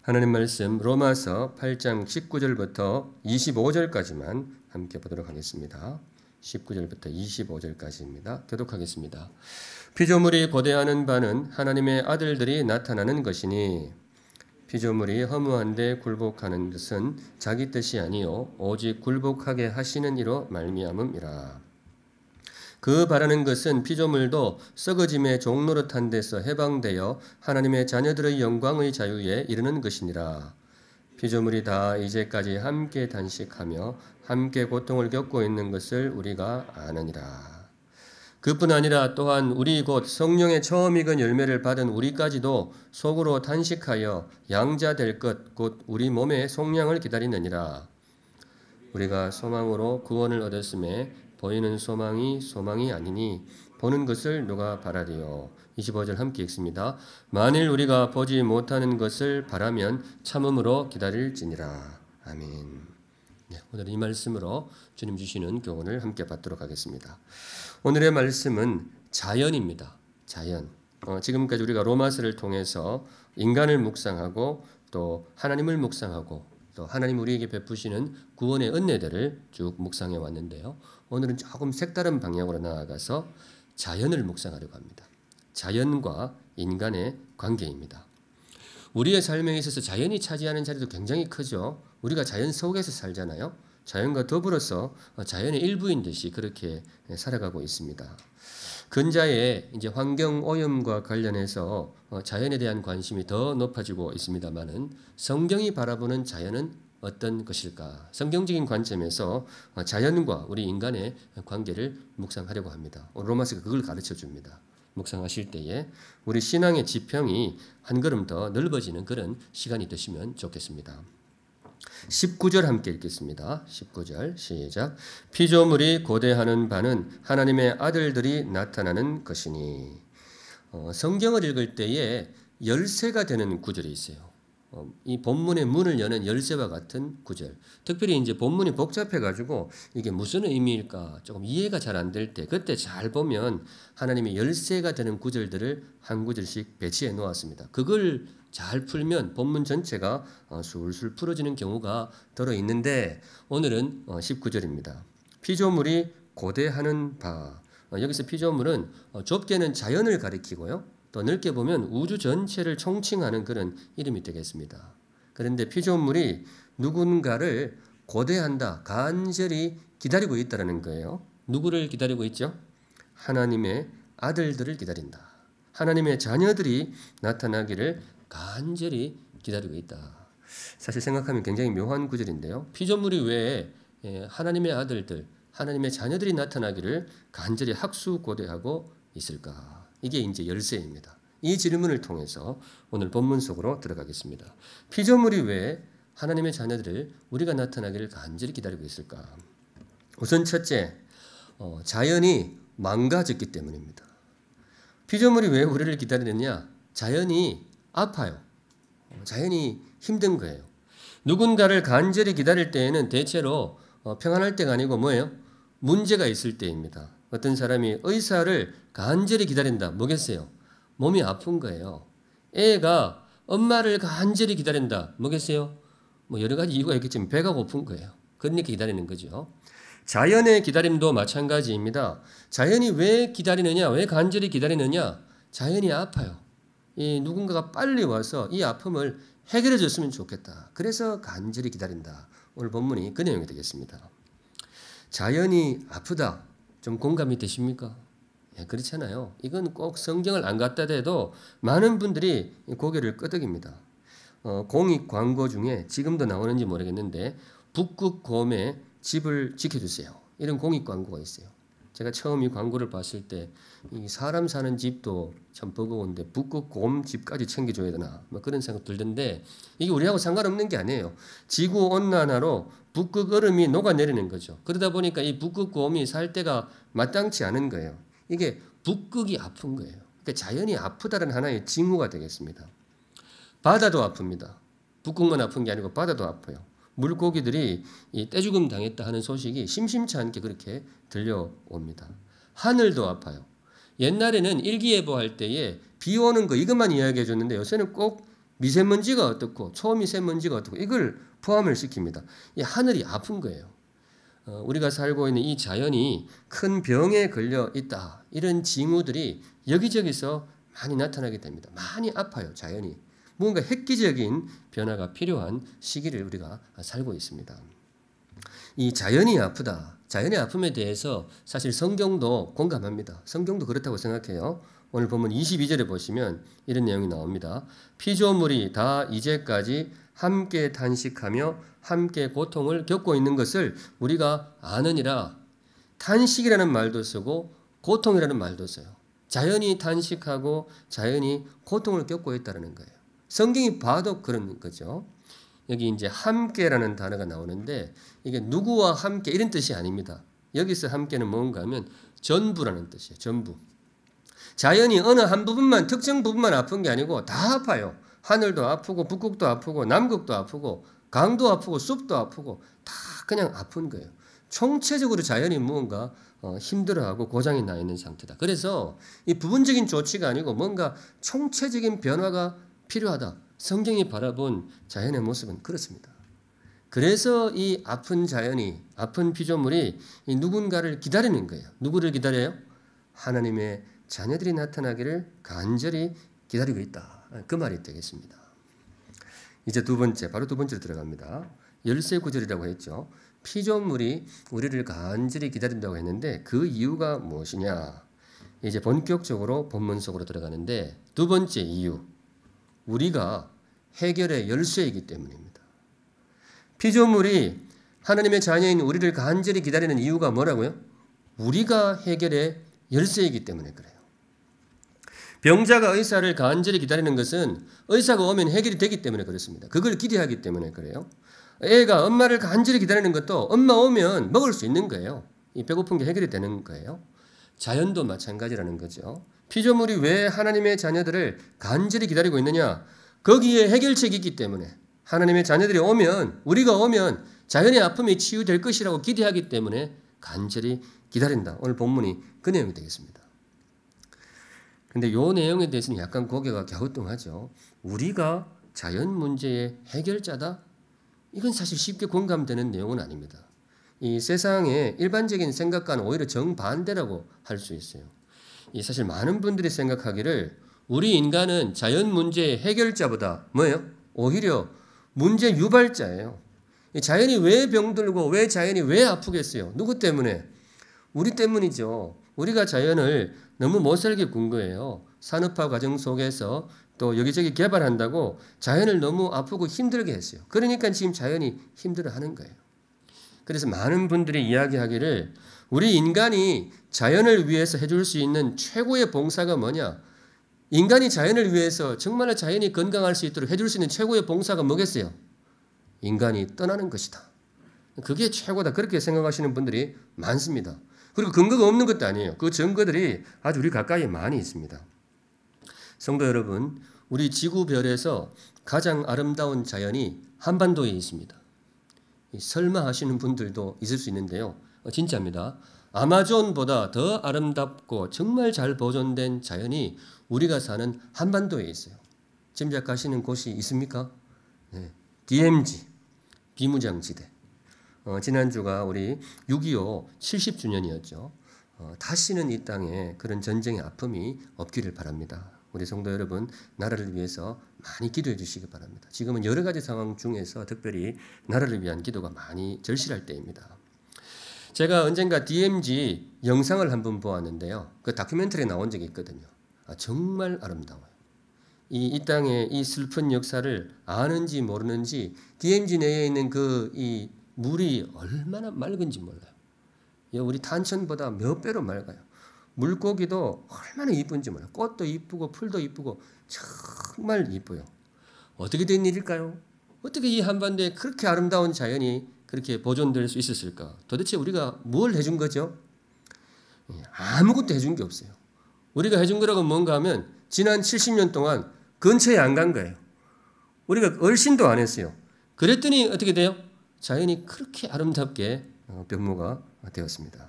하나님 말씀 로마서 8장 19절부터 25절까지만 함께 보도록 하겠습니다. 19절부터 25절까지입니다. 교독하겠습니다. 피조물이 고대하는 바는 하나님의 아들들이 나타나는 것이니 피조물이 허무한데 굴복하는 뜻은 자기 뜻이 아니요 오직 굴복하게 하시는 이로 말미암음이라. 그 바라는 것은 피조물도 썩어짐의 종노릇한 데서 해방되어 하나님의 자녀들의 영광의 자유에 이르는 것이니라. 피조물이 다 이제까지 함께 단식하며 함께 고통을 겪고 있는 것을 우리가 아느니라. 그뿐 아니라 또한 우리 곧 성령의 처음 익은 열매를 받은 우리까지도 속으로 단식하여 양자 될 것 곧 우리 몸의 속량을 기다리느니라. 우리가 소망으로 구원을 얻었음에 보이는 소망이 아니니 보는 것을 누가 바라리요. 25절 함께 읽습니다. 만일 우리가 보지 못하는 것을 바라면 참음으로 기다릴지니라. 아멘. 네, 오늘 이 말씀으로 주님 주시는 교훈을 함께 받도록 하겠습니다. 오늘의 말씀은 자연입니다. 자연. 지금까지 우리가 로마서를 통해서 인간을 묵상하고 또 하나님을 묵상하고 또 하나님 우리에게 베푸시는 구원의 은혜들을 쭉 묵상해 왔는데요. 오늘은 조금 색다른 방향으로 나아가서 자연을 묵상하려고 합니다. 자연과 인간의 관계입니다. 우리의 삶에 있어서 자연이 차지하는 자리도 굉장히 크죠. 우리가 자연 속에서 살잖아요. 자연과 더불어서 자연의 일부인 듯이 그렇게 살아가고 있습니다. 근자에 이제 환경 오염과 관련해서 자연에 대한 관심이 더 높아지고 있습니다만은 성경이 바라보는 자연은 어떤 것일까? 성경적인 관점에서 자연과 우리 인간의 관계를 묵상하려고 합니다. 로마서가 그걸 가르쳐 줍니다. 묵상하실 때에 우리 신앙의 지평이 한 걸음 더 넓어지는 그런 시간이 되시면 좋겠습니다. 19절 함께 읽겠습니다. 19절 시작. 피조물이 고대하는 바는 하나님의 아들들이 나타나는 것이니. 성경을 읽을 때에 열쇠가 되는 구절이 있어요. 이 본문의 문을 여는 열쇠와 같은 구절. 특별히 이제 본문이 복잡해가지고 이게 무슨 의미일까 조금 이해가 잘 안 될 때 그때 잘 보면 하나님의 열쇠가 되는 구절들을 한 구절씩 배치해 놓았습니다. 그걸 잘 풀면 본문 전체가 술술 풀어지는 경우가 들어 있는데 오늘은 19절입니다. 피조물이 고대하는 바. 여기서 피조물은 좁게는 자연을 가리키고요. 또 넓게 보면 우주 전체를 총칭하는 그런 이름이 되겠습니다. 그런데 피조물이 누군가를 고대한다, 간절히 기다리고 있다는 거예요. 누구를 기다리고 있죠? 하나님의 아들들을 기다린다. 하나님의 자녀들이 나타나기를 간절히 기다리고 있다. 사실 생각하면 굉장히 묘한 구절인데요. 피조물이 왜 하나님의 아들들, 하나님의 자녀들이 나타나기를 간절히 학수고대하고 있을까? 이게 이제 열쇠입니다. 이 질문을 통해서 오늘 본문 속으로 들어가겠습니다. 피조물이 왜 하나님의 자녀들을 우리가 나타나기를 간절히 기다리고 있을까? 우선 첫째, 자연이 망가졌기 때문입니다. 피조물이 왜 우리를 기다리느냐? 자연이 아파요. 자연이 힘든 거예요. 누군가를 간절히 기다릴 때에는 대체로 평안할 때가 아니고 뭐예요? 문제가 있을 때입니다. 어떤 사람이 의사를 간절히 기다린다. 뭐겠어요? 몸이 아픈 거예요. 애가 엄마를 간절히 기다린다. 뭐겠어요? 뭐 여러 가지 이유가 있겠지만 배가 고픈 거예요. 그러니까 기다리는 거죠. 자연의 기다림도 마찬가지입니다. 자연이 왜 기다리느냐? 왜 간절히 기다리느냐? 자연이 아파요. 이 누군가가 빨리 와서 이 아픔을 해결해 줬으면 좋겠다. 그래서 간절히 기다린다. 오늘 본문이 그 내용이 되겠습니다. 자연이 아프다. 좀 공감이 되십니까? 그렇잖아요. 이건 꼭 성경을 안 갖다 대도 많은 분들이 고개를 끄덕입니다. 공익 광고 중에 지금도 나오는지 모르겠는데 북극곰의 집을 지켜주세요. 이런 공익 광고가 있어요. 제가 처음 이 광고를 봤을 때 이 사람 사는 집도 참 버거운데 북극곰 집까지 챙겨줘야 되나 뭐 그런 생각 들던데 이게 우리하고 상관없는 게 아니에요. 지구온난화로 북극 얼음이 녹아내리는 거죠. 그러다 보니까 이 북극곰이 살 때가 마땅치 않은 거예요. 이게 북극이 아픈 거예요. 그러니까 자연이 아프다는 하나의 징후가 되겠습니다. 바다도 아픕니다. 북극만 아픈 게 아니고 바다도 아파요. 물고기들이 이 떼죽음 당했다 하는 소식이 심심치 않게 그렇게 들려옵니다. 하늘도 아파요. 옛날에는 일기예보 할 때에 비 오는 거 이것만 이야기해 줬는데 요새는 꼭 미세먼지가 어떻고 초미세먼지가 어떻고 이걸 포함을 시킵니다. 이 하늘이 아픈 거예요. 우리가 살고 있는 이 자연이 큰 병에 걸려 있다. 이런 징후들이 여기저기서 많이 나타나게 됩니다. 많이 아파요, 자연이. 뭔가 획기적인 변화가 필요한 시기를 우리가 살고 있습니다. 이 자연이 아프다. 자연의 아픔에 대해서 사실 성경도 공감합니다. 성경도 그렇다고 생각해요. 오늘 보면 22절에 보시면 이런 내용이 나옵니다. 피조물이 다 이제까지 함께 탄식하며 함께 고통을 겪고 있는 것을 우리가 아느니라. 탄식이라는 말도 쓰고 고통이라는 말도 써요. 자연이 탄식하고 자연이 고통을 겪고 있다는 거예요. 성경이 봐도 그런 거죠. 여기 이제 함께라는 단어가 나오는데 이게 누구와 함께 이런 뜻이 아닙니다. 여기서 함께는 뭔가 하면 전부라는 뜻이에요. 전부. 자연이 어느 한 부분만 특정 부분만 아픈 게 아니고 다 아파요. 하늘도 아프고 북극도 아프고 남극도 아프고 강도 아프고 숲도 아프고 다 그냥 아픈 거예요. 총체적으로 자연이 무언가 힘들어하고 고장이 나 있는 상태다. 그래서 이 부분적인 조치가 아니고 뭔가 총체적인 변화가 필요하다. 성경이 바라본 자연의 모습은 그렇습니다. 그래서 이 아픈 자연이, 아픈 피조물이 이 누군가를 기다리는 거예요. 누구를 기다려요? 하나님의 자녀들이 나타나기를 간절히 기다리고 있다. 그 말이 되겠습니다. 이제 바로 두 번째로 들어갑니다. 열쇠 구절이라고 했죠. 피조물이 우리를 간절히 기다린다고 했는데 그 이유가 무엇이냐? 이제 본격적으로 본문 속으로 들어가는데 두 번째 이유. 우리가 해결의 열쇠이기 때문입니다. 피조물이 하나님의 자녀인 우리를 간절히 기다리는 이유가 뭐라고요? 우리가 해결의 열쇠이기 때문에 그래요. 병자가 의사를 간절히 기다리는 것은 의사가 오면 해결이 되기 때문에 그렇습니다. 그걸 기대하기 때문에 그래요. 애가 엄마를 간절히 기다리는 것도 엄마 오면 먹을 수 있는 거예요. 이 배고픈 게 해결이 되는 거예요. 자연도 마찬가지라는 거죠. 피조물이 왜 하나님의 자녀들을 간절히 기다리고 있느냐? 거기에 해결책이 있기 때문에 하나님의 자녀들이 오면 우리가 오면 자연의 아픔이 치유될 것이라고 기대하기 때문에 간절히 기다린다. 오늘 본문이 그 내용이 되겠습니다. 근데 이 내용에 대해서는 약간 고개가 갸우뚱하죠. 우리가 자연 문제의 해결자다? 이건 사실 쉽게 공감되는 내용은 아닙니다. 이 세상의 일반적인 생각과는 오히려 정반대라고 할 수 있어요. 이 사실 많은 분들이 생각하기를 우리 인간은 자연 문제의 해결자보다 뭐예요? 오히려 문제 유발자예요. 자연이 왜 병들고 왜 자연이 왜 아프겠어요? 누구 때문에? 우리 때문이죠. 우리가 자연을 너무 못살게 군 거예요. 산업화 과정 속에서 또 여기저기 개발한다고 자연을 너무 아프고 힘들게 했어요. 그러니까 지금 자연이 힘들어하는 거예요. 그래서 많은 분들이 이야기하기를 우리 인간이 자연을 위해서 해줄 수 있는 최고의 봉사가 뭐냐? 인간이 자연을 위해서 정말로 자연이 건강할 수 있도록 해줄 수 있는 최고의 봉사가 뭐겠어요? 인간이 떠나는 것이다. 그게 최고다. 그렇게 생각하시는 분들이 많습니다. 그리고 근거가 없는 것도 아니에요. 그 증거들이 아주 우리 가까이에 많이 있습니다. 성도 여러분, 우리 지구별에서 가장 아름다운 자연이 한반도에 있습니다. 설마 하시는 분들도 있을 수 있는데요. 진짜입니다. 아마존보다 더 아름답고 정말 잘 보존된 자연이 우리가 사는 한반도에 있어요. 짐작하시는 곳이 있습니까? 네. DMZ, 비무장지대. 지난주가 우리 6.25 70주년이었죠. 다시는 이 땅에 그런 전쟁의 아픔이 없기를 바랍니다. 우리 성도 여러분, 나라를 위해서 많이 기도해 주시기 바랍니다. 지금은 여러 가지 상황 중에서 특별히 나라를 위한 기도가 많이 절실할 때입니다. 제가 언젠가 DMZ 영상을 한번 보았는데요. 그 다큐멘터리에 나온 적이 있거든요. 정말 아름다워요. 이 땅의 이 슬픈 역사를 아는지 모르는지 DMZ 내에 있는 이 물이 얼마나 맑은지 몰라요. 우리 탄천보다 몇 배로 맑아요. 물고기도 얼마나 이쁜지 몰라요. 꽃도 이쁘고 풀도 이쁘고 정말 이뻐요. 어떻게 된 일일까요? 어떻게 이 한반도에 그렇게 아름다운 자연이 그렇게 보존될 수 있었을까? 도대체 우리가 뭘 해준 거죠? 아무것도 해준 게 없어요. 우리가 해준 거라고 뭔가 하면 지난 70년 동안 근처에 안 간 거예요. 우리가 얼씬도 안 했어요. 그랬더니 어떻게 돼요? 자연이 그렇게 아름답게 변모가 되었습니다.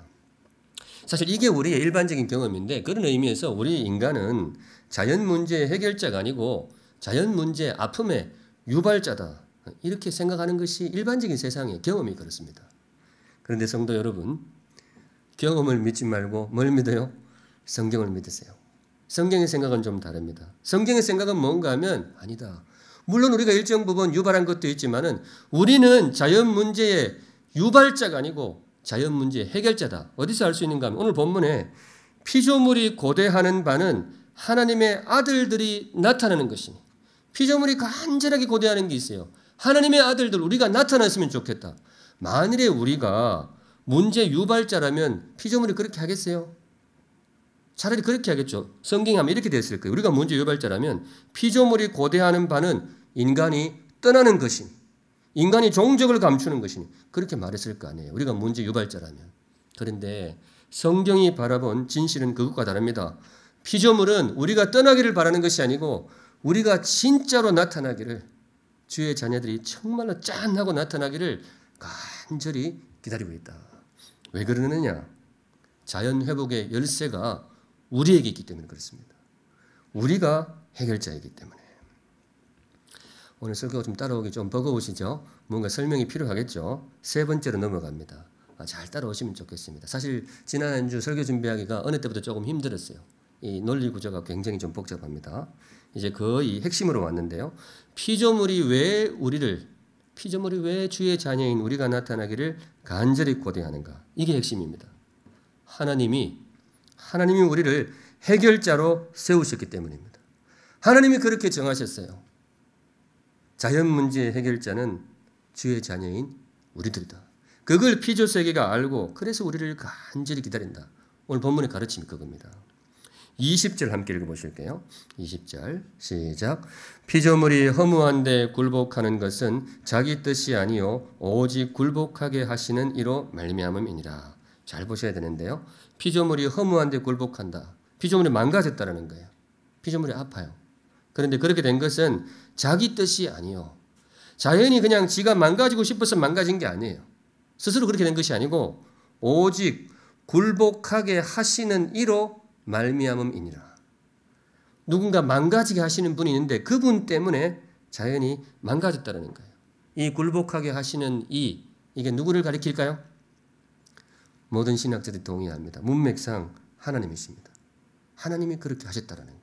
사실 이게 우리의 일반적인 경험인데 그런 의미에서 우리 인간은 자연 문제의 해결자가 아니고 자연 문제, 아픔의 유발자다. 이렇게 생각하는 것이 일반적인 세상의 경험이 그렇습니다. 그런데 성도 여러분, 경험을 믿지 말고 뭘 믿어요? 성경을 믿으세요. 성경의 생각은 좀 다릅니다. 성경의 생각은 뭔가 하면 아니다. 물론 우리가 일정 부분 유발한 것도 있지만은 우리는 자연 문제의 유발자가 아니고 자연 문제의 해결자다. 어디서 알 수 있는가 하면 오늘 본문에 피조물이 고대하는 바는 하나님의 아들들이 나타나는 것이니, 피조물이 간절하게 고대하는 게 있어요. 하나님의 아들들 우리가 나타났으면 좋겠다. 만일에 우리가 문제 유발자라면 피조물이 그렇게 하겠어요? 차라리 그렇게 하겠죠. 성경에 하면 이렇게 됐을 거예요. 우리가 문제 유발자라면 피조물이 고대하는 바는 인간이 떠나는 것이니, 인간이 종적을 감추는 것이니 그렇게 말했을 거 아니에요. 우리가 문제 유발자라면. 그런데 성경이 바라본 진실은 그것과 다릅니다. 피조물은 우리가 떠나기를 바라는 것이 아니고 우리가 진짜로 나타나기를, 주의 자녀들이 정말로 짠하고 나타나기를 간절히 기다리고 있다. 왜 그러느냐? 자연 회복의 열쇠가 우리에게 있기 때문에 그렇습니다. 우리가 해결자이기 때문에. 오늘 설교가 좀 따라오기 좀 버거우시죠? 뭔가 설명이 필요하겠죠? 세 번째로 넘어갑니다. 잘 따라오시면 좋겠습니다. 사실 지난 한 주 설교 준비하기가 어느 때보다 조금 힘들었어요. 이 논리 구조가 굉장히 좀 복잡합니다. 이제 거의 핵심으로 왔는데요. 피조물이 왜 주의 자녀인 우리가 나타나기를 간절히 고대하는가? 이게 핵심입니다. 하나님이 우리를 해결자로 세우셨기 때문입니다. 하나님이 그렇게 정하셨어요. 자연 문제의 해결자는 주의 자녀인 우리들이다. 그걸 피조세계가 알고 그래서 우리를 간절히 기다린다. 오늘 본문의 가르침이 그겁니다. 20절 함께 읽어보실게요. 20절 시작. 피조물이 허무한데 굴복하는 것은 자기 뜻이 아니요 오직 굴복하게 하시는 이로 말미암음이니라. 잘 보셔야 되는데요. 피조물이 허무한데 굴복한다. 피조물이 망가졌다는 거예요. 피조물이 아파요. 그런데 그렇게 된 것은 자기 뜻이 아니요. 자연이 그냥 지가 망가지고 싶어서 망가진 게 아니에요. 스스로 그렇게 된 것이 아니고 오직 굴복하게 하시는 이로 말미암음이니라. 누군가 망가지게 하시는 분이 있는데 그분 때문에 자연이 망가졌다는 거예요. 이 굴복하게 하시는 이게 누구를 가리킬까요? 모든 신학자들이 동의합니다. 문맥상 하나님이십니다. 하나님이 그렇게 하셨다는 거예요.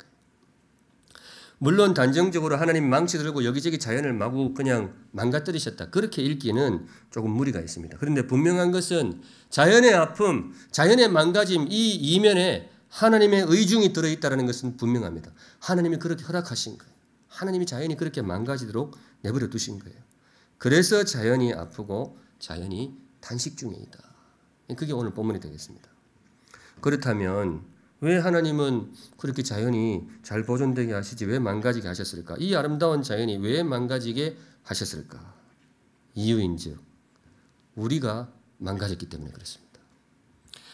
물론 단정적으로 하나님 망치 들고 여기저기 자연을 마구 그냥 망가뜨리셨다. 그렇게 읽기는 조금 무리가 있습니다. 그런데 분명한 것은 자연의 아픔, 자연의 망가짐 이 이면에 하나님의 의중이 들어있다는 것은 분명합니다. 하나님이 그렇게 허락하신 거예요. 하나님이 자연이 그렇게 망가지도록 내버려 두신 거예요. 그래서 자연이 아프고 자연이 탄식 중에 있다. 그게 오늘 본문이 되겠습니다. 그렇다면 왜 하나님은 그렇게 자연이 잘 보존되게 하시지 왜 망가지게 하셨을까? 이 아름다운 자연이 왜 망가지게 하셨을까? 이유인즉 우리가 망가졌기 때문에 그렇습니다.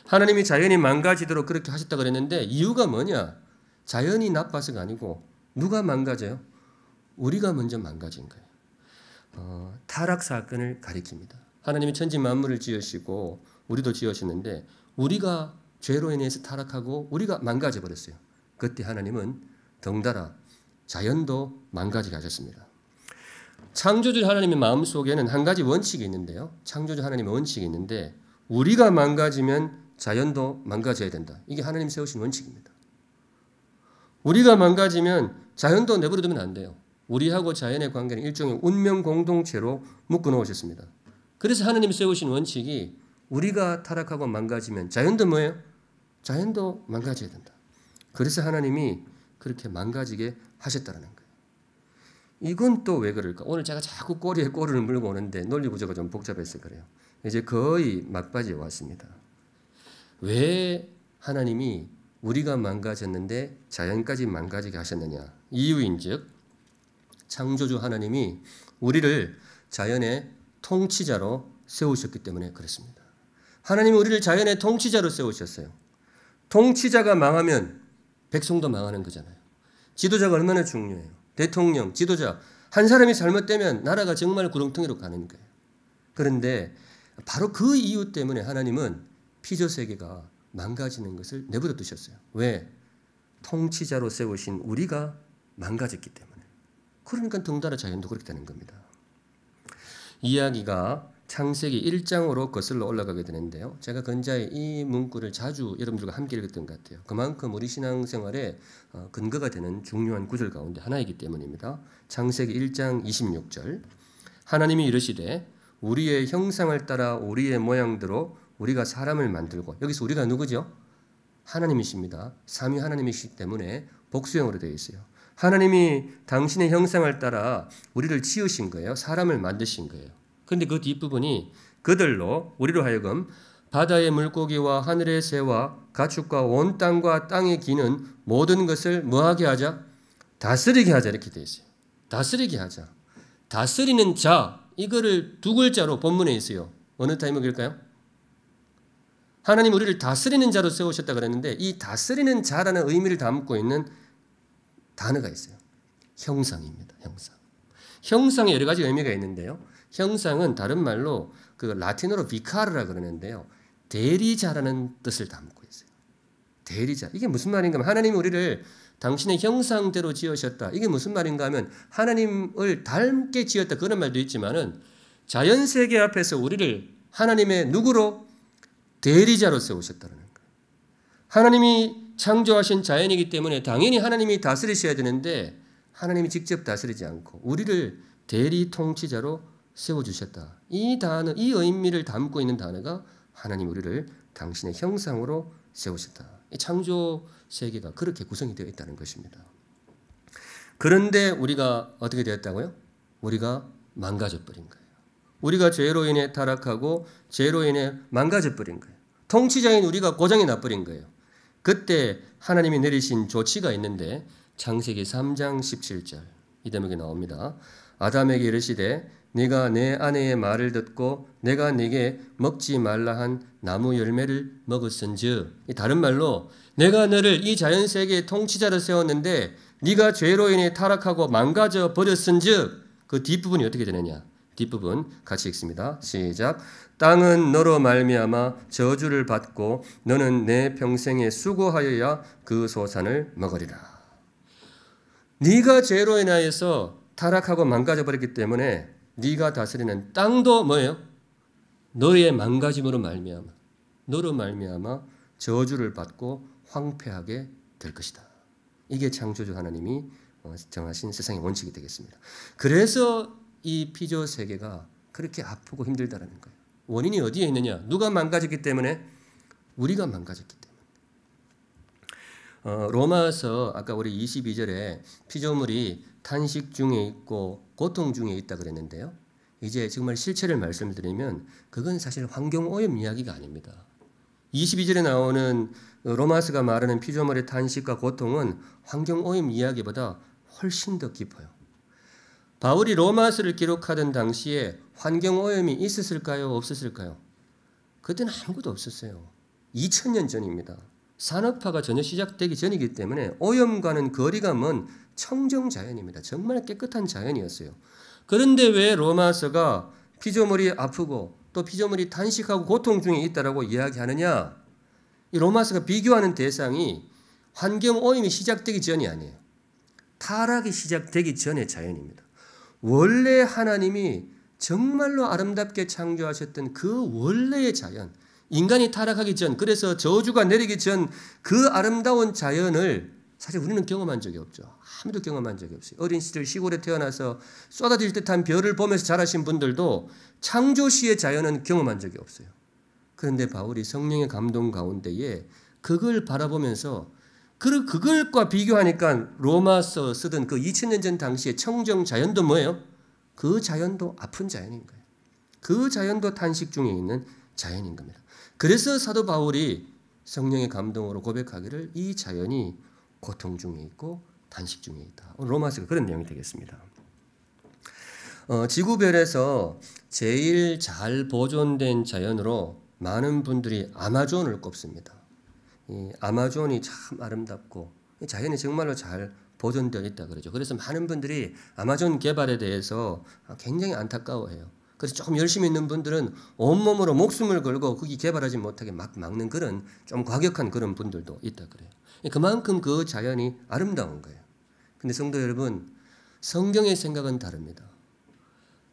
하나님이 자연이 망가지도록 그렇게 하셨다 그랬는데 이유가 뭐냐? 자연이 나빠서가 아니고 누가 망가져요? 우리가 먼저 망가진 거예요. 타락 사건을 가리킵니다. 하나님이 천지 만물을 지으시고 우리도 지으셨는데 우리가 죄로 인해서 타락하고 우리가 망가져 버렸어요. 그때 하나님은 덩달아 자연도 망가지게 하셨습니다. 창조주 하나님의 마음속에는 한 가지 원칙이 있는데요. 창조주 하나님의 원칙이 있는데 우리가 망가지면 자연도 망가져야 된다. 이게 하나님 세우신 원칙입니다. 우리가 망가지면 자연도 내버려두면 안 돼요. 우리하고 자연의 관계는 일종의 운명 공동체로 묶어놓으셨습니다. 그래서 하나님 세우신 원칙이 우리가 타락하고 망가지면 자연도 뭐예요? 자연도 망가져야 된다. 그래서 하나님이 그렇게 망가지게 하셨다는 거예요. 이건 또 왜 그럴까? 오늘 제가 자꾸 꼬리에 꼬리를 물고 오는데 논리 구조가 좀 복잡해서 그래요. 이제 거의 막바지에 왔습니다. 왜 하나님이 우리가 망가졌는데 자연까지 망가지게 하셨느냐? 이유인즉 창조주 하나님이 우리를 자연의 통치자로 세우셨기 때문에 그렇습니다. 하나님이 우리를 자연의 통치자로 세우셨어요. 통치자가 망하면 백성도 망하는 거잖아요. 지도자가 얼마나 중요해요. 대통령, 지도자 한 사람이 잘못되면 나라가 정말 구렁텅이로 가는 거예요. 그런데 바로 그 이유 때문에 하나님은 피조세계가 망가지는 것을 내버려 두셨어요. 왜? 통치자로 세우신 우리가 망가졌기 때문에. 그러니까 덩달아 자연도 그렇게 되는 겁니다. 이야기가 창세기 1장으로 거슬러 올라가게 되는데요. 제가 근자에 이 문구를 자주 여러분들과 함께 읽었던 것 같아요. 그만큼 우리 신앙생활에 근거가 되는 중요한 구절 가운데 하나이기 때문입니다. 창세기 1장 26절 하나님이 이르시되 우리의 형상을 따라 우리의 모양대로 우리가 사람을 만들고, 여기서 우리가 누구죠? 하나님이십니다. 삼위 하나님이시기 때문에 복수형으로 되어 있어요. 하나님이 당신의 형상을 따라 우리를 지으신 거예요. 사람을 만드신 거예요. 그런데 그 뒷부분이 그들로 우리로 하여금 바다의 물고기와 하늘의 새와 가축과 온 땅과 땅에 기는 모든 것을 뭐하게 하자? 다스리게 하자 이렇게 되어 있어요. 다스리게 하자. 다스리는 자, 이거를 두 글자로 본문에 있어요. 어느 타임일까요? 하나님 우리를 다스리는 자로 세우셨다 그랬는데 이 다스리는 자라는 의미를 담고 있는 단어가 있어요. 형상입니다. 형상. 형상에 여러 가지 의미가 있는데요. 형상은 다른 말로 그 라틴어로 비카르라 그러는데요. 대리자라는 뜻을 담고 있어요. 대리자. 이게 무슨 말인가 하면 하나님이 우리를 당신의 형상대로 지으셨다. 이게 무슨 말인가 하면 하나님을 닮게 지었다. 그런 말도 있지만은 자연세계 앞에서 우리를 하나님의 누구로? 대리자로 세우셨다는 거예요. 하나님이 창조하신 자연이기 때문에 당연히 하나님이 다스리셔야 되는데 하나님이 직접 다스리지 않고 우리를 대리 통치자로 세워주셨다. 이 단어, 이 의미를 담고 있는 단어가 하나님 우리를 당신의 형상으로 세우셨다. 이 창조 세계가 그렇게 구성이 되어 있다는 것입니다. 그런데 우리가 어떻게 되었다고요? 우리가 망가져버린 거예요. 우리가 죄로 인해 타락하고 죄로 인해 망가져버린 거예요. 통치자인 우리가 고장이 나버린 거예요. 그때 하나님이 내리신 조치가 있는데 창세기 3장 17절 이 대목이 나옵니다. 아담에게 이르시되 네가 내 아내의 말을 듣고 내가 네게 먹지 말라 한 나무 열매를 먹었은즉, 다른 말로 내가 너를 이 자연세계의 통치자로 세웠는데 네가 죄로 인해 타락하고 망가져 버렸은즉, 그 뒷부분이 어떻게 되느냐? 뒷부분 같이 읽습니다. 시작. 땅은 너로 말미암아 저주를 받고 너는 내 평생에 수고하여야 그 소산을 먹으리라. 네가 죄로 인하여서 타락하고 망가져 버렸기 때문에 네가 다스리는 땅도 뭐예요? 너의 망가짐으로 말미암아, 너로 말미암아 저주를 받고 황폐하게 될 것이다. 이게 창조주 하나님이 정하신 세상의 원칙이 되겠습니다. 그래서 이 피조 세계가 그렇게 아프고 힘들다는 거예요. 원인이 어디에 있느냐? 누가 망가졌기 때문에? 우리가 망가졌기 때문에. 로마서 아까 우리 22절에 피조물이 탄식 중에 있고 고통 중에 있다 그랬는데요. 이제 정말 실체를 말씀드리면 그건 사실 환경오염 이야기가 아닙니다. 22절에 나오는 로마서가 말하는 피조물의 탄식과 고통은 환경오염 이야기보다 훨씬 더 깊어요. 바울이 로마서를 기록하던 당시에 환경오염이 있었을까요? 없었을까요? 그때는 아무것도 없었어요. 2000년 전입니다. 산업화가 전혀 시작되기 전이기 때문에 오염과는 거리가 먼 청정자연입니다. 정말 깨끗한 자연이었어요. 그런데 왜 로마서가 피조물이 아프고 또 피조물이 탄식하고 고통 중에 있다라고 이야기하느냐? 이 로마서가 비교하는 대상이 환경오염이 시작되기 전이 아니에요. 타락이 시작되기 전의 자연입니다. 원래 하나님이 정말로 아름답게 창조하셨던 그 원래의 자연, 인간이 타락하기 전, 그래서 저주가 내리기 전 그 아름다운 자연을 사실 우리는 경험한 적이 없죠. 아무도 경험한 적이 없어요. 어린 시절 시골에 태어나서 쏟아질 듯한 별을 보면서 자라신 분들도 창조시의 자연은 경험한 적이 없어요. 그런데 바울이 성령의 감동 가운데에 그걸 바라보면서 그걸과 비교하니까 로마서 쓰던 그 2000년 전 당시의 청정 자연도 뭐예요? 그 자연도 아픈 자연인 거예요. 그 자연도 탄식 중에 있는 자연인 겁니다. 그래서 사도 바울이 성령의 감동으로 고백하기를 이 자연이 고통 중에 있고 탄식 중에 있다. 오늘 로마서가 그런 내용이 되겠습니다. 지구별에서 제일 잘 보존된 자연으로 많은 분들이 아마존을 꼽습니다. 이 아마존이 참 아름답고 자연이 정말로 잘 보존되어 있다 그러죠. 그래서 많은 분들이 아마존 개발에 대해서 굉장히 안타까워해요. 그래서 조금 열심히 있는 분들은 온몸으로 목숨을 걸고 거기 개발하지 못하게 막 막는 그런 좀 과격한 그런 분들도 있다 그래요. 그만큼 그 자연이 아름다운 거예요. 근데 성도 여러분, 성경의 생각은 다릅니다.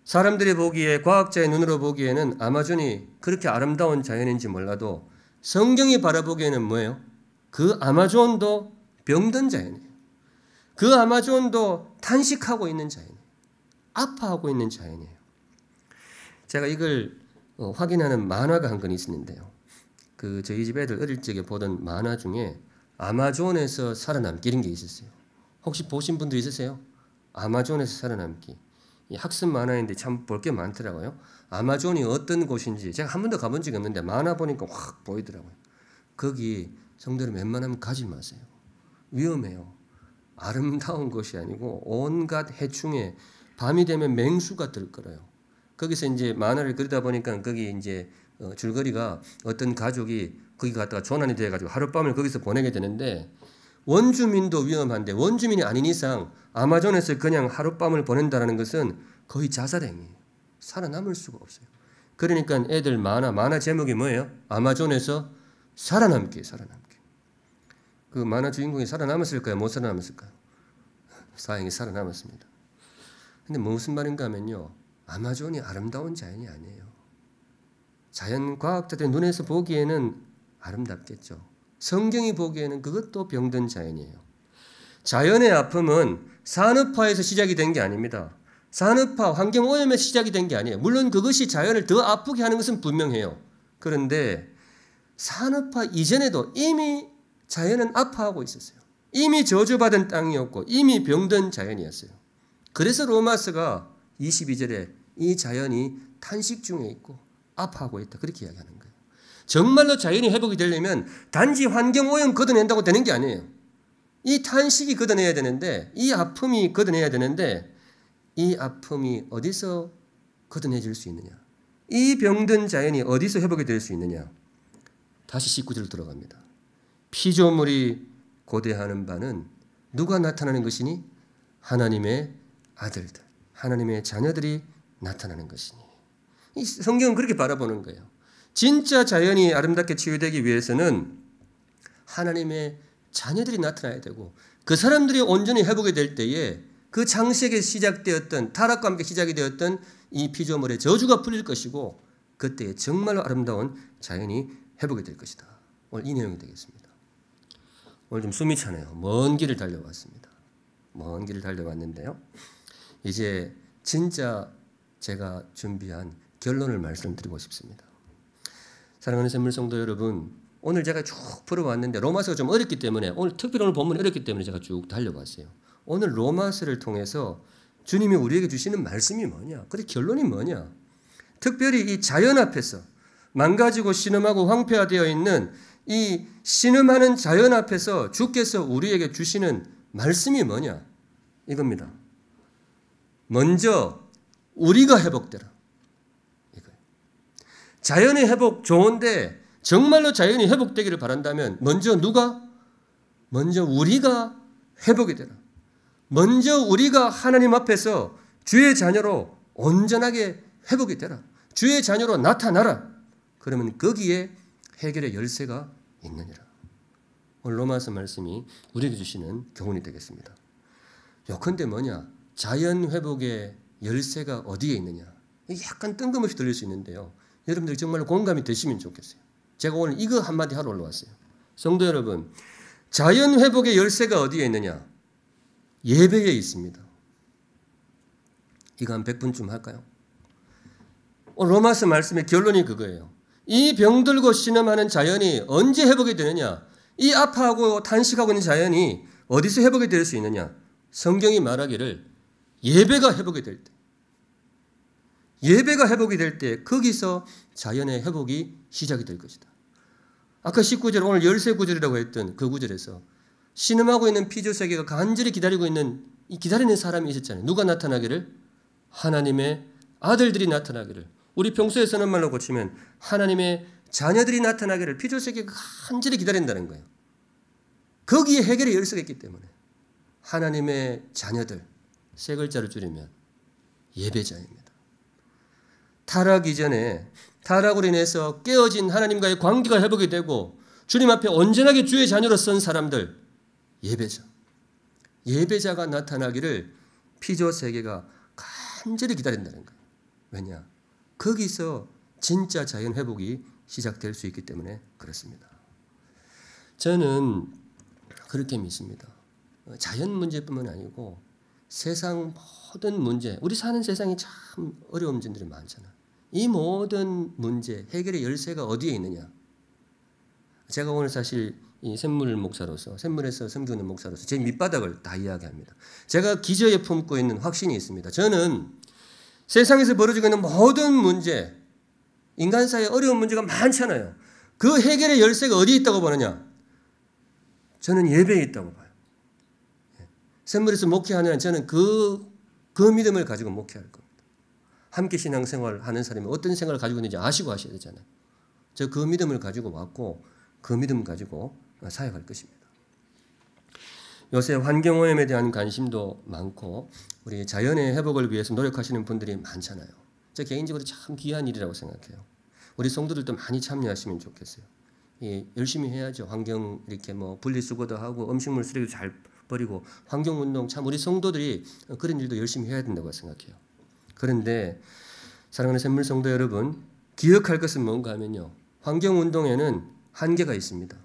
사람들이 보기에, 과학자의 눈으로 보기에는 아마존이 그렇게 아름다운 자연인지 몰라도 성경이 바라보기에는 뭐예요? 그 아마존도 병든 자연이에요. 그 아마존도 탄식하고 있는 자연이에요. 아파하고 있는 자연이에요. 제가 이걸 확인하는 만화가 한 건 있었는데요. 저희 집 애들 어릴 적에 보던 만화 중에 아마존에서 살아남기 이런 게 있었어요. 혹시 보신 분들 있으세요? 아마존에서 살아남기. 이 학습 만화인데 참 볼 게 많더라고요. 아마존이 어떤 곳인지 제가 한 번도 가본 적이 없는데 만화 보니까 확 보이더라고요. 거기 성도를 웬만하면 가지 마세요. 위험해요. 아름다운 곳이 아니고 온갖 해충에 밤이 되면 맹수가 들끓어요. 거기서 이제 만화를 그리다 보니까 거기 이제 줄거리가 어떤 가족이 거기 갔다가 조난이 돼가지고 하룻밤을 거기서 보내게 되는데 원주민도 위험한데 원주민이 아닌 이상 아마존에서 그냥 하룻밤을 보낸다는 것은 거의 자살행위예요. 살아남을 수가 없어요. 그러니까 애들 만화 제목이 뭐예요? 아마존에서 살아남기. 그 만화 주인공이 살아남았을까요? 못 살아남았을까요? 다행히 살아남았습니다. 근데 무슨 말인가 하면요. 아마존이 아름다운 자연이 아니에요. 자연과학자들의 눈에서 보기에는 아름답겠죠. 성경이 보기에는 그것도 병든 자연이에요. 자연의 아픔은 산업화에서 시작이 된 게 아닙니다. 산업화, 환경오염에서 시작이 된 게 아니에요. 물론 그것이 자연을 더 아프게 하는 것은 분명해요. 그런데 산업화 이전에도 이미 자연은 아파하고 있었어요. 이미 저주받은 땅이었고 이미 병든 자연이었어요. 그래서 로마서가 22절에 이 자연이 탄식 중에 있고 아파하고 있다. 그렇게 이야기하는 거예요. 정말로 자연이 회복이 되려면 단지 환경오염 걷어낸다고 되는 게 아니에요. 이 탄식이 걷어내야 되는데 이 아픔이 걷어내야 되는데 이 아픔이 어디서 걷어내질 수 있느냐. 이 병든 자연이 어디서 회복이 될 수 있느냐. 다시 19절 들어갑니다. 피조물이 고대하는 바는 누가 나타나는 것이니? 하나님의 아들들, 하나님의 자녀들이 나타나는 것이니. 이 성경은 그렇게 바라보는 거예요. 진짜 자연이 아름답게 치유되기 위해서는 하나님의 자녀들이 나타나야 되고 그 사람들이 온전히 회복이 될 때에 그 창세기에 시작되었던 타락과 함께 시작이 되었던 이 피조물의 저주가 풀릴 것이고 그때에 정말로 아름다운 자연이 회복이 될 것이다. 오늘 이 내용이 되겠습니다. 오늘 좀 숨이 차네요. 먼 길을 달려왔습니다. 먼 길을 달려왔는데요. 이제 진짜 제가 준비한 결론을 말씀드리고 싶습니다. 사랑하는 샘물성도 여러분, 오늘 제가 쭉 풀어왔는데 로마서가 좀 어렵기 때문에 특별히 오늘 본문이 어렵기 때문에 제가 쭉 달려왔어요. 오늘 로마서를 통해서 주님이 우리에게 주시는 말씀이 뭐냐? 그래 결론이 뭐냐? 특별히 이 자연 앞에서 망가지고 신음하고 황폐화되어 있는 이 신음하는 자연 앞에서 주께서 우리에게 주시는 말씀이 뭐냐? 이겁니다. 먼저 우리가 회복되라. 이거예요. 자연의 회복 좋은데 정말로 자연이 회복되기를 바란다면 먼저 누가? 먼저 우리가 회복이 되라. 먼저 우리가 하나님 앞에서 주의 자녀로 온전하게 회복이 되라. 주의 자녀로 나타나라. 그러면 거기에 해결의 열쇠가 있느니라. 오늘 로마서 말씀이 우리에게 주시는 교훈이 되겠습니다. 요컨대 뭐냐? 자연 회복의 열쇠가 어디에 있느냐? 이게 약간 뜬금없이 들릴 수 있는데요. 여러분들이 정말로 공감이 되시면 좋겠어요. 제가 오늘 이거 한마디 하러 올라왔어요. 성도 여러분, 자연 회복의 열쇠가 어디에 있느냐? 예배에 있습니다. 이거 한 100분쯤 할까요? 오늘 로마서 말씀의 결론이 그거예요. 이 병들고 신음하는 자연이 언제 회복이 되느냐? 이 아파하고 탄식하고 있는 자연이 어디서 회복이 될 수 있느냐? 성경이 말하기를 예배가 회복이 될 때, 예배가 회복이 될 때 거기서 자연의 회복이 시작이 될 것이다. 아까 19절 오늘 열쇠 구절이라고 했던 그 구절에서 신음하고 있는 피조세계가 간절히 기다리고 있는 이 기다리는 사람이 있었잖아요. 누가 나타나기를? 하나님의 아들들이 나타나기를. 우리 평소에 쓰는 말로 고치면 하나님의 자녀들이 나타나기를 피조세계가 간절히 기다린다는 거예요. 거기에 해결의 열쇠가 있기 때문에 하나님의 자녀들, 세 글자를 줄이면 예배자입니다. 타락 이전에 타락으로 인해서 깨어진 하나님과의 관계가 회복이 되고 주님 앞에 온전하게 주의 자녀로 선 사람들, 예배자. 예배자가 나타나기를 피조 세계가 간절히 기다린다는 거예요. 왜냐? 거기서 진짜 자연 회복이 시작될 수 있기 때문에 그렇습니다. 저는 그렇게 믿습니다. 자연 문제뿐만 아니고 세상 모든 문제, 우리 사는 세상이 참 어려운 문제들이 많잖아요. 이 모든 문제 해결의 열쇠가 어디에 있느냐? 제가 오늘 사실 이 샘물 목사로서, 샘물에서 섬기는 목사로서 제 밑바닥을 다 이야기합니다. 제가 기저에 품고 있는 확신이 있습니다. 저는 세상에서 벌어지고 있는 모든 문제, 인간사의 어려운 문제가 많잖아요. 그 해결의 열쇠가 어디에 있다고 보느냐? 저는 예배에 있다고 봐요. 샘물에서 목회하는 저는 그 믿음을 가지고 목회할 겁니다. 함께 신앙생활 하는 사람이 어떤 생각을 가지고 있는지 아시고 하셔야 되잖아요. 저 그 믿음을 가지고 왔고 그 믿음 가지고 사역할 것입니다. 요새 환경오염에 대한 관심도 많고 우리 자연의 회복을 위해서 노력하시는 분들이 많잖아요. 저 개인적으로 참 귀한 일이라고 생각해요. 우리 성도들도 많이 참여하시면 좋겠어요. 열심히 해야죠. 환경 이렇게 뭐 분리수거도 하고 음식물 쓰레기도 잘 버리고 환경운동 참 우리 성도들이 그런 일도 열심히 해야 된다고 생각해요. 그런데 사랑하는 샘물 성도 여러분, 기억할 것은 뭔가 하면요. 환경운동에는 한계가 있습니다.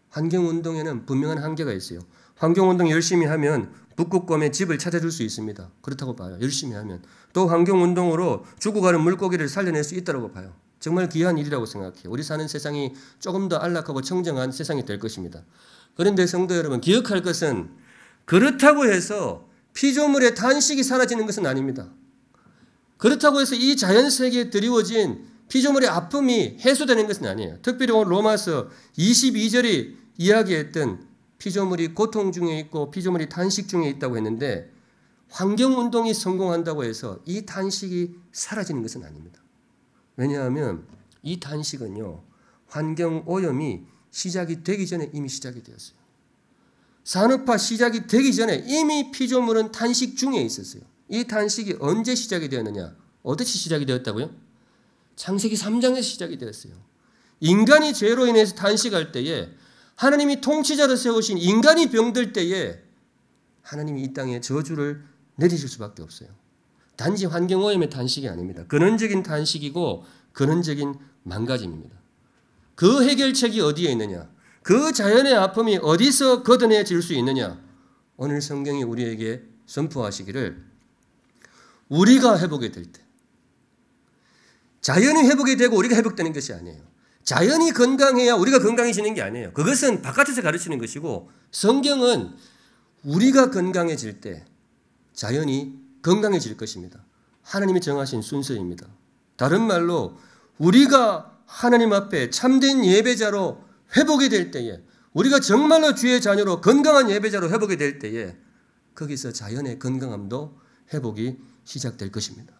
환경운동에는 분명한 한계가 있어요. 환경운동 열심히 하면 북극곰의 집을 찾아줄 수 있습니다. 그렇다고 봐요. 열심히 하면. 또 환경운동으로 죽어가는 물고기를 살려낼 수 있다고 봐요. 정말 귀한 일이라고 생각해요. 우리 사는 세상이 조금 더 안락하고 청정한 세상이 될 것입니다. 그런데 성도 여러분, 기억할 것은 그렇다고 해서 피조물의 탄식이 사라지는 것은 아닙니다. 그렇다고 해서 이 자연세계에 드리워진 피조물의 아픔이 해소되는 것은 아니에요. 특별히 오늘 로마서 22절이 이야기했던 피조물이 고통 중에 있고 피조물이 탄식 중에 있다고 했는데 환경운동이 성공한다고 해서 이 탄식이 사라지는 것은 아닙니다. 왜냐하면 이 탄식은요. 환경오염이 시작이 되기 전에 이미 시작이 되었어요. 산업화 시작이 되기 전에 이미 피조물은 탄식 중에 있었어요. 이 탄식이 언제 시작이 되었느냐? 어떻게 시작이 되었다고요? 창세기 3장에서 시작이 되었어요. 인간이 죄로 인해서 탄식할 때에 하나님이 통치자로 세우신 인간이 병들 때에 하나님이 이 땅에 저주를 내리실 수밖에 없어요. 단지 환경오염의 탄식이 아닙니다. 근원적인 탄식이고 근원적인 망가짐입니다. 그 해결책이 어디에 있느냐? 그 자연의 아픔이 어디서 걷어내질 수 있느냐? 오늘 성경이 우리에게 선포하시기를 우리가 회복이 될 때, 자연이 회복이 되고 우리가 회복되는 것이 아니에요. 자연이 건강해야 우리가 건강해지는 게 아니에요. 그것은 바깥에서 가르치는 것이고 성경은 우리가 건강해질 때 자연이 건강해질 것입니다. 하나님이 정하신 순서입니다. 다른 말로 우리가 하나님 앞에 참된 예배자로 회복이 될 때에 우리가 정말로 주의 자녀로 건강한 예배자로 회복이 될 때에 거기서 자연의 건강함도 회복이 시작될 것입니다.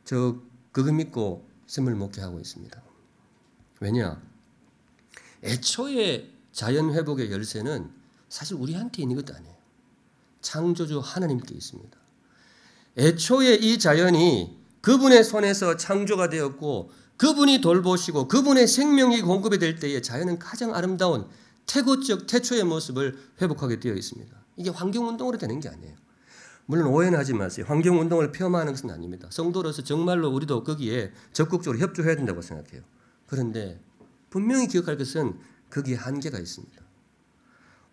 저 그거 믿고 샘물 목회하고 있습니다. 왜냐? 애초에 자연 회복의 열쇠는 사실 우리한테 있는 것도 아니에요. 창조주 하나님께 있습니다. 애초에 이 자연이 그분의 손에서 창조가 되었고 그분이 돌보시고 그분의 생명이 공급이 될 때에 자연은 가장 아름다운 태고적 태초의 모습을 회복하게 되어 있습니다. 이게 환경운동으로 되는 게 아니에요. 물론 오해는 하지 마세요. 환경운동을 폄하하는 것은 아닙니다. 성도로서 정말로 우리도 거기에 적극적으로 협조해야 된다고 생각해요. 그런데 분명히 기억할 것은 거기에 한계가 있습니다.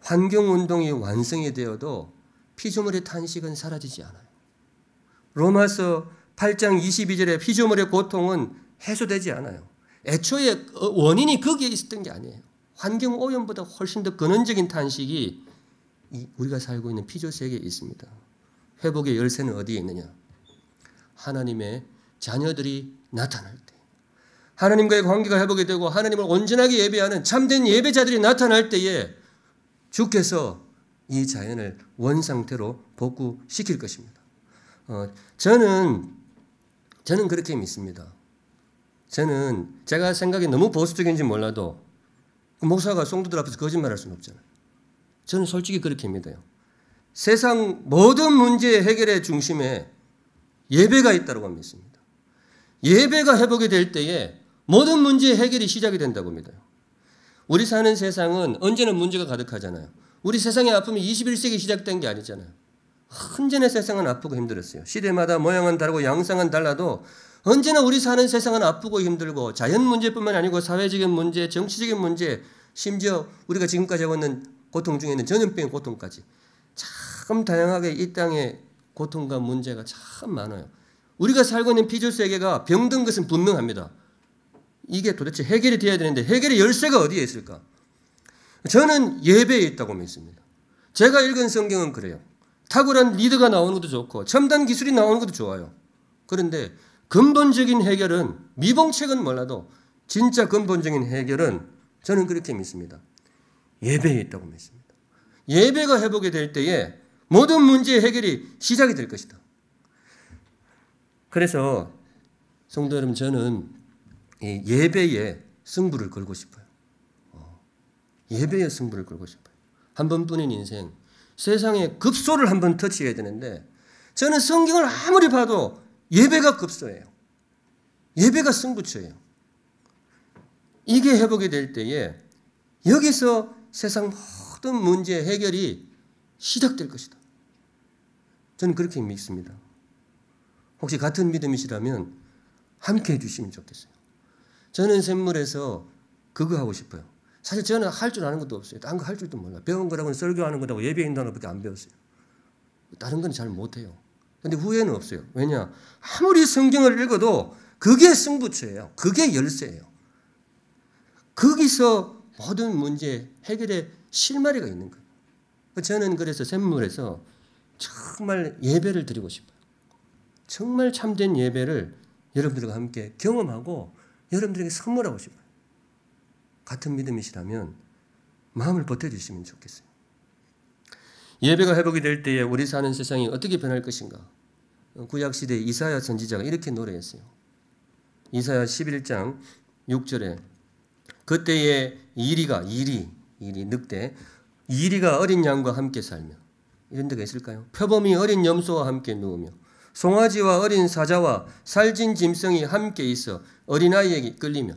환경운동이 완성이 되어도 피조물의 탄식은 사라지지 않아요. 로마서 8장 22절에 피조물의 고통은 해소되지 않아요. 애초에 원인이 거기에 있었던 게 아니에요. 환경오염보다 훨씬 더 근원적인 탄식이 우리가 살고 있는 피조세계에 있습니다. 회복의 열쇠는 어디에 있느냐? 하나님의 자녀들이 나타날 때, 하나님과의 관계가 회복이 되고 하나님을 온전하게 예배하는 참된 예배자들이 나타날 때에 주께서 이 자연을 원상태로 복구시킬 것입니다. 저는 그렇게 믿습니다. 저는 제가 생각이 너무 보수적인지 몰라도 목사가 성도들 앞에서 거짓말할 수는 없잖아요. 저는 솔직히 그렇게 믿어요. 세상 모든 문제의 해결의 중심에 예배가 있다고 믿습니다. 예배가 회복이 될 때에 모든 문제의 해결이 시작이 된다고 믿어요. 우리 사는 세상은 언제나 문제가 가득하잖아요. 우리 세상의 아픔이 21세기 시작된 게 아니잖아요. 언제나 세상은 아프고 힘들었어요. 시대마다 모양은 다르고 양상은 달라도 언제나 우리 사는 세상은 아프고 힘들고 자연 문제뿐만 아니고 사회적인 문제, 정치적인 문제, 심지어 우리가 지금까지 하고 있는 고통 중에는 전염병의 고통까지 참 다양하게 이 땅의 고통과 문제가 참 많아요. 우리가 살고 있는 피조 세계가 병든 것은 분명합니다. 이게 도대체 해결이 되어야 되는데 해결의 열쇠가 어디에 있을까? 저는 예배에 있다고 믿습니다. 제가 읽은 성경은 그래요. 탁월한 리더가 나오는 것도 좋고 첨단 기술이 나오는 것도 좋아요. 그런데 근본적인 해결은 미봉책은 몰라도 진짜 근본적인 해결은 저는 그렇게 믿습니다. 예배에 있다고 믿습니다. 예배가 회복이 될 때에 모든 문제의 해결이 시작이 될 것이다. 그래서 성도 여러분, 저는 이 예배에 승부를 걸고 싶어요. 예배에 승부를 걸고 싶어요. 한 번뿐인 인생, 세상에 급소를 한번 터치해야 되는데 저는 성경을 아무리 봐도 예배가 급소예요. 예배가 승부처예요. 이게 회복이 될 때에 여기서 세상 모든 문제의 해결이 시작될 것이다. 저는 그렇게 믿습니다. 혹시 같은 믿음이시라면 함께 해주시면 좋겠어요. 저는 샘물에서 그거 하고 싶어요. 사실 저는 할 줄 아는 것도 없어요. 딴 거 할 줄도 몰라요. 배운 거라고는 설교하는 거라고 예배 인도하는 것밖에 안 배웠어요. 다른 건 잘 못해요. 그런데 후회는 없어요. 왜냐? 아무리 성경을 읽어도 그게 승부처예요. 그게 열쇠예요. 거기서 모든 문제 해결의 실마리가 있는 거예요. 저는 그래서 샘물에서 정말 예배를 드리고 싶어요. 정말 참된 예배를 여러분들과 함께 경험하고 여러분들에게 선물하고 싶어요. 같은 믿음이시라면 마음을 보태주시면 좋겠어요. 예배가 회복이 될 때에 우리 사는 세상이 어떻게 변할 것인가? 구약시대 이사야 선지자가 이렇게 노래했어요. 이사야 11장 6절에 그때에 이리 늑대 이리가 어린 양과 함께 살며, 이런 데가 있을까요? 표범이 어린 염소와 함께 누우며 송아지와 어린 사자와 살진 짐승이 함께 있어 어린아이에게 끌리며.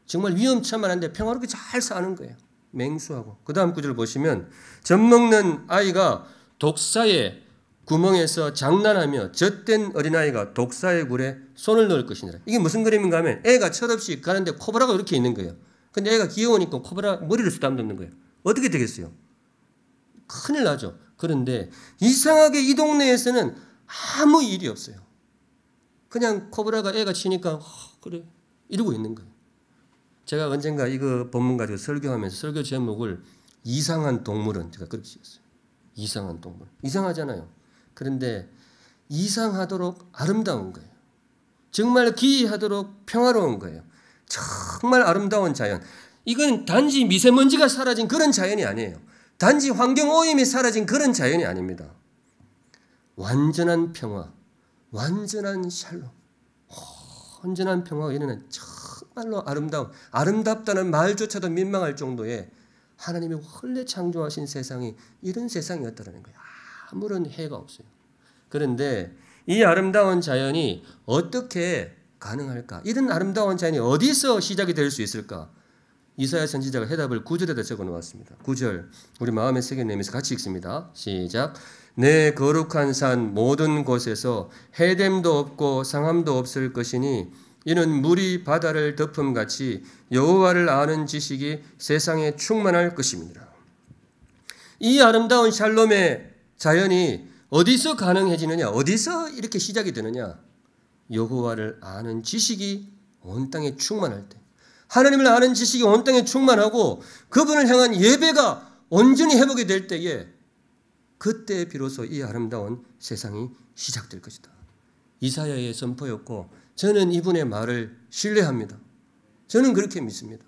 정말 위험천만한데 평화롭게 잘 사는 거예요. 맹수하고. 그 다음 구절 보시면 젖먹는 아이가 독사의 구멍에서 장난하며 젖된 어린아이가 독사의 굴에 손을 넣을 것이니라. 이게 무슨 그림인가 하면 애가 철없이 가는데 코브라가 이렇게 있는 거예요. 근데 애가 귀여우니까 코브라 머리를 쓰다듬는 거예요. 어떻게 되겠어요? 큰일 나죠. 그런데 이상하게 이 동네에서는 아무 일이 없어요. 그냥 코브라가 애가 치니까 그래 이러고 있는 거예요. 제가 언젠가 이거 본문 가지고 설교하면서 설교 제목을 이상한 동물은 제가 그렇게 지었어요. 이상한 동물. 이상하잖아요. 그런데 이상하도록 아름다운 거예요. 정말 기이하도록 평화로운 거예요. 정말 아름다운 자연. 이건 단지 미세먼지가 사라진 그런 자연이 아니에요. 단지 환경오염이 사라진 그런 자연이 아닙니다. 완전한 평화, 완전한 샬롬, 온전한 평화가 이르는 정말로 아름답다는 말조차도 민망할 정도의 하나님이 원래 창조하신 세상이 이런 세상이었다는 거예요. 아무런 해가 없어요. 그런데 이 아름다운 자연이 어떻게 가능할까? 이런 아름다운 자연이 어디서 시작이 될 수 있을까? 이사야 선지자가 해답을 9절에다 적어 놓았습니다. 9절 우리 마음에 새겨내면서 같이 읽습니다. 시작. 내 거룩한 산 모든 곳에서 해됨도 없고 상함도 없을 것이니 이는 물이 바다를 덮음같이 여호와를 아는 지식이 세상에 충만할 것입니다. 이 아름다운 샬롬의 자연이 어디서 가능해지느냐? 어디서 이렇게 시작이 되느냐? 여호와를 아는 지식이 온 땅에 충만할 때, 하나님을 아는 지식이 온 땅에 충만하고 그분을 향한 예배가 온전히 회복이 될 때에 그때 비로소 이 아름다운 세상이 시작될 것이다. 이사야의 선포였고 저는 이분의 말을 신뢰합니다. 저는 그렇게 믿습니다.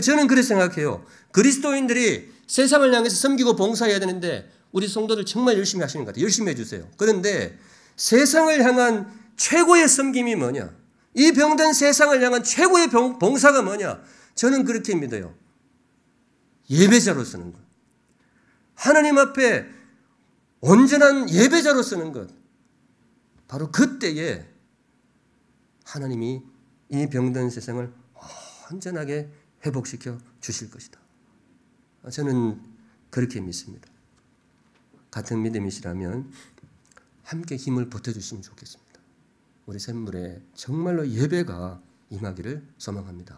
저는 그렇게 생각해요. 그리스도인들이 세상을 향해서 섬기고 봉사해야 되는데 우리 성도들 정말 열심히 하시는 것 같아요. 열심히 해주세요. 그런데 세상을 향한 최고의 섬김이 뭐냐? 이 병든 세상을 향한 최고의 봉사가 뭐냐? 저는 그렇게 믿어요. 예배자로 쓰는 것. 하나님 앞에 온전한 예배자로 쓰는 것. 바로 그때에 하나님이 이 병든 세상을 온전하게 회복시켜 주실 것이다. 저는 그렇게 믿습니다. 같은 믿음이시라면 함께 힘을 보태주시면 좋겠습니다. 우리 샘물에 정말로 예배가 임하기를 소망합니다.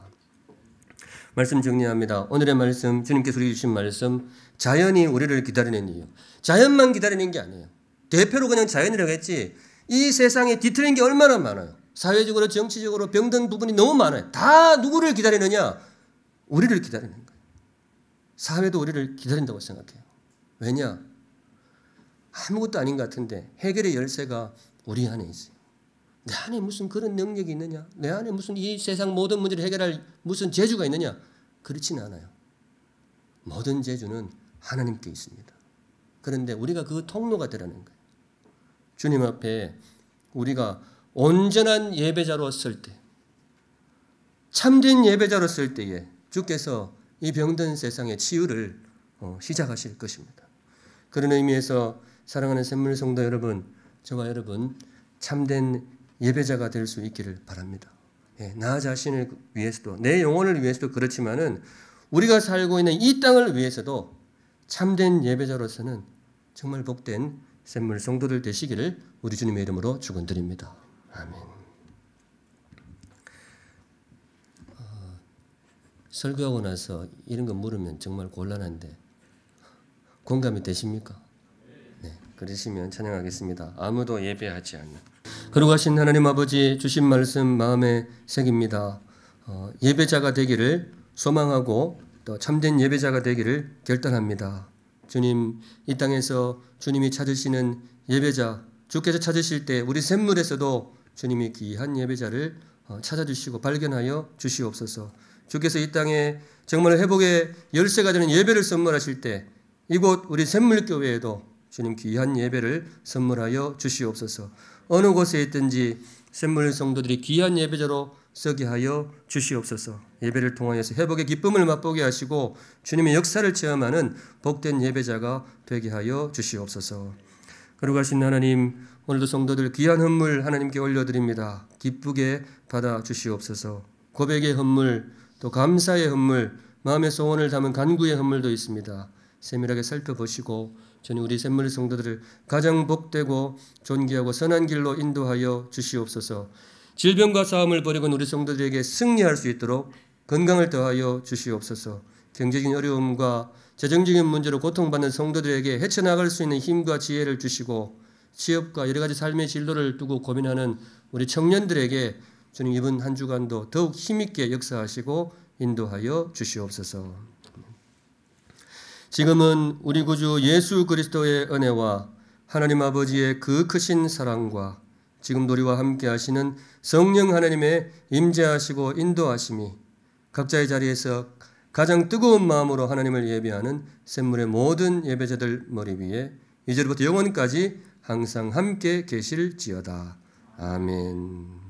말씀 정리합니다. 오늘의 말씀, 주님께서 우리에게 주신 말씀, 자연이 우리를 기다리는 이유. 자연만 기다리는 게 아니에요. 대표로 그냥 자연이라고 했지 이 세상에 뒤틀린 게 얼마나 많아요. 사회적으로 정치적으로 병든 부분이 너무 많아요. 다 누구를 기다리느냐? 우리를 기다리는 거예요. 사회도 우리를 기다린다고 생각해요. 왜냐? 아무것도 아닌 것 같은데 해결의 열쇠가 우리 안에 있어요. 내 안에 무슨 그런 능력이 있느냐? 내 안에 무슨 이 세상 모든 문제를 해결할 무슨 재주가 있느냐? 그렇지는 않아요. 모든 재주는 하나님께 있습니다. 그런데 우리가 그 통로가 되라는 거예요. 주님 앞에 우리가 온전한 예배자로 설 때, 참된 예배자로 설 때에 주께서 이 병든 세상의 치유를 시작하실 것입니다. 그런 의미에서 사랑하는 샘물 성도 여러분, 저와 여러분 참된 예배자가 될 수 있기를 바랍니다. 나 자신을 위해서도 내 영혼을 위해서도 그렇지만은 우리가 살고 있는 이 땅을 위해서도 참된 예배자로서는 정말 복된 샘물 성도들 되시기를 우리 주님의 이름으로 축원드립니다. 아멘. 설교하고 나서 이런 거 물으면 정말 곤란한데 공감이 되십니까? 네, 그러시면 찬양하겠습니다. 아무도 예배하지 않는. 거룩하신 하나님 아버지 주신 말씀 마음에 새깁니다. 예배자가 되기를 소망하고 또 참된 예배자가 되기를 결단합니다. 주님, 이 땅에서 주님이 찾으시는 예배자, 주께서 찾으실 때 우리 샘물에서도 주님이 귀한 예배자를 찾아주시고 발견하여 주시옵소서. 주께서 이 땅에 정말 회복의 열쇠가 되는 예배를 선물하실 때 이곳 우리 샘물교회에도 주님 귀한 예배를 선물하여 주시옵소서. 어느 곳에 있든지 샘물 성도들이 귀한 예배자로 서게 하여 주시옵소서. 예배를 통하여서 회복의 기쁨을 맛보게 하시고 주님의 역사를 체험하는 복된 예배자가 되게 하여 주시옵소서. 거룩하신 하나님, 오늘도 성도들 귀한 헌물 하나님께 올려드립니다. 기쁘게 받아 주시옵소서. 고백의 헌물, 또 감사의 헌물, 마음의 소원을 담은 간구의 헌물도 있습니다. 세밀하게 살펴보시고 주님 우리 샘물 성도들을 가장 복되고 존귀하고 선한 길로 인도하여 주시옵소서. 질병과 싸움을 벌이고 우리 성도들에게 승리할 수 있도록 건강을 더하여 주시옵소서. 경제적인 어려움과 재정적인 문제로 고통받는 성도들에게 헤쳐나갈 수 있는 힘과 지혜를 주시고 취업과 여러 가지 삶의 진로를 두고 고민하는 우리 청년들에게 주님 이번 한 주간도 더욱 힘있게 역사하시고 인도하여 주시옵소서. 지금은 우리 구주 예수 그리스도의 은혜와 하나님 아버지의 그 크신 사랑과 지금 우리와 함께 하시는 성령 하나님의 임재하시고 인도하심이 각자의 자리에서 가장 뜨거운 마음으로 하나님을 예배하는 샘물의 모든 예배자들 머리 위에 이제부터 영원까지 항상 함께 계실지어다. 아멘.